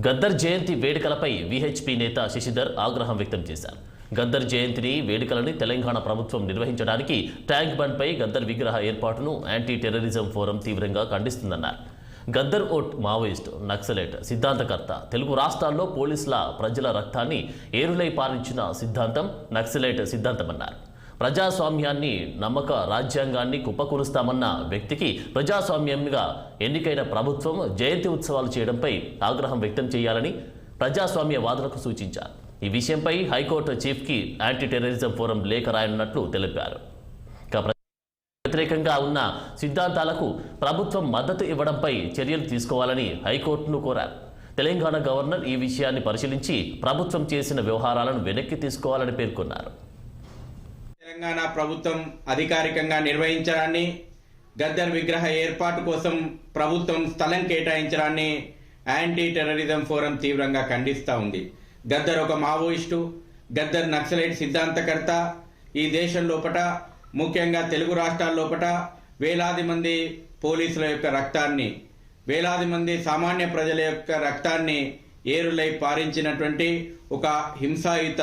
గద్దర్ జయంతి వేడుకలపై VHP నేత శశిధర్ ఆగ్రహం వ్యక్తం చేశారు. గద్దర్ జయంతి వేడుకలను తెలంగాణ ప్రభుత్వం నిర్వహించడానికి ట్యాంక్ బండ్పై గద్దర్ విగ్రహ ఏర్పాటును యాంటీ టెర్రరిజం ఫోరం తీవ్రంగా ఖండిస్తుందన్నారు. గద్దర్ ఓట్ మావోయిస్ట్, నక్సలైట్ సిద్ధాంతకర్త. తెలుగు రాష్ట్రాల్లో పోలీసుల ప్రజల రక్తాన్ని ఏరులై పారించిన సిద్ధాంతం నక్సలైట్ సిద్ధాంతమన్నారు. ప్రజాస్వామ్యాన్ని నమ్మక రాజ్యాంగాన్ని కుప్పకూరుస్తామన్న వ్యక్తికి ప్రజాస్వామ్యంగా ఎన్నికైన ప్రభుత్వం జయంతి ఉత్సవాలు చేయడంపై ఆగ్రహం వ్యక్తం చేయాలని ప్రజాస్వామ్యవాదులకు సూచించారు. ఈ విషయంపై హైకోర్టు చీఫ్కి యాంటీ టెర్రరిజం ఫోరం లేఖ రాయనున్నట్లు తెలిపారు. వ్యతిరేకంగా ఉన్న సిద్ధాంతాలకు ప్రభుత్వం మద్దతు ఇవ్వడంపై చర్యలు తీసుకోవాలని హైకోర్టును కోరారు. తెలంగాణ గవర్నర్ ఈ విషయాన్ని పరిశీలించి ప్రభుత్వం చేసిన వ్యవహారాలను వెనక్కి తీసుకోవాలని పేర్కొన్నారు. తెలంగాణ ప్రభుత్వం అధికారికంగా నిర్వహించడాన్ని, గద్దర్ విగ్రహ ఏర్పాటు కోసం ప్రభుత్వం స్థలం కేటాయించడాన్ని యాంటీ టెర్రరిజం ఫోరం తీవ్రంగా ఖండిస్తూ ఉంది. గద్దర్ ఒక మావోయిస్టు, గద్దర్ నక్సలైట్ సిద్ధాంతకర్త. ఈ దేశం లోపట, ముఖ్యంగా తెలుగు రాష్ట్రాల లోపట వేలాది మంది పోలీసుల యొక్క రక్తాన్ని, వేలాది మంది సామాన్య ప్రజల యొక్క రక్తాన్ని ఏరులై పారించినటువంటి ఒక హింసాయుత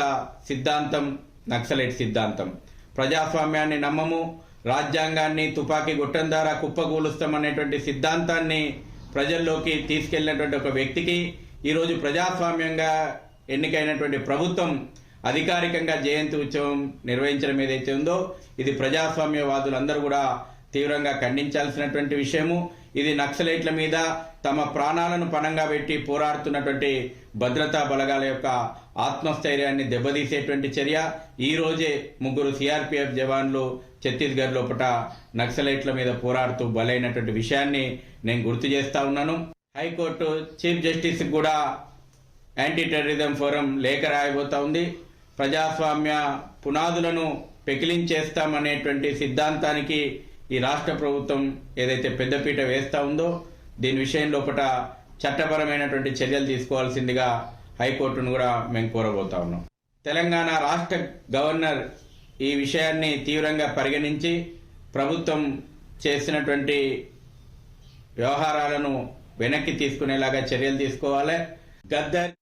సిద్ధాంతం నక్సలైట్ సిద్ధాంతం. ప్రజాస్వామ్యాన్ని నమ్మము, రాజ్యాంగాన్ని తుపాకీ గుట్టం ద్వారా కుప్పకూలుస్తామనేటువంటి సిద్ధాంతాన్ని ప్రజల్లోకి తీసుకెళ్లినటువంటి ఒక వ్యక్తికి ఈరోజు ప్రజాస్వామ్యంగా ఎన్నికైనటువంటి ప్రభుత్వం అధికారికంగా జయంతి ఉత్సవం నిర్వహించడం ఏదైతే ఉందో ఇది ప్రజాస్వామ్యవాదులందరూ కూడా తీవ్రంగా ఖండించాల్సినటువంటి విషయము. ఇది నక్సలైట్ల మీద తమ ప్రాణాలను పణంగా పెట్టి పోరాడుతున్నటువంటి భద్రతా బలగాల యొక్క ఆత్మస్థైర్యాన్ని దెబ్బతీసేటువంటి చర్య. ఈ రోజే 3 సిఆర్పిఎఫ్ జవాన్లు ఛత్తీస్గఢ్ లోపల నక్సలైట్ల మీద పోరాడుతూ బలైనటువంటి విషయాన్ని నేను గుర్తు చేస్తా ఉన్నాను. హైకోర్టు చీఫ్ జస్టిస్ కూడా యాంటీ టెర్రరిజం ఫోరం లేఖ రాయబోతా ఉంది. ప్రజాస్వామ్య పునాదులను పెకిలించేస్తామనేటువంటి సిద్ధాంతానికి ఈ రాష్ట్ర ప్రభుత్వం ఏదైతే పెద్దపీట వేస్తా ఉందో దీని విషయం లోపల చట్టపరమైనటువంటి చర్యలు తీసుకోవాల్సిందిగా హైకోర్టును కూడా మేము కోరబోతా ఉన్నాం. తెలంగాణ రాష్ట్ర గవర్నర్ ఈ విషయాన్ని తీవ్రంగా పరిగణించి ప్రభుత్వం చేసినటువంటి వ్యవహారాలను వెనక్కి తీసుకునేలాగా చర్యలు తీసుకోవాలి. గద్దర్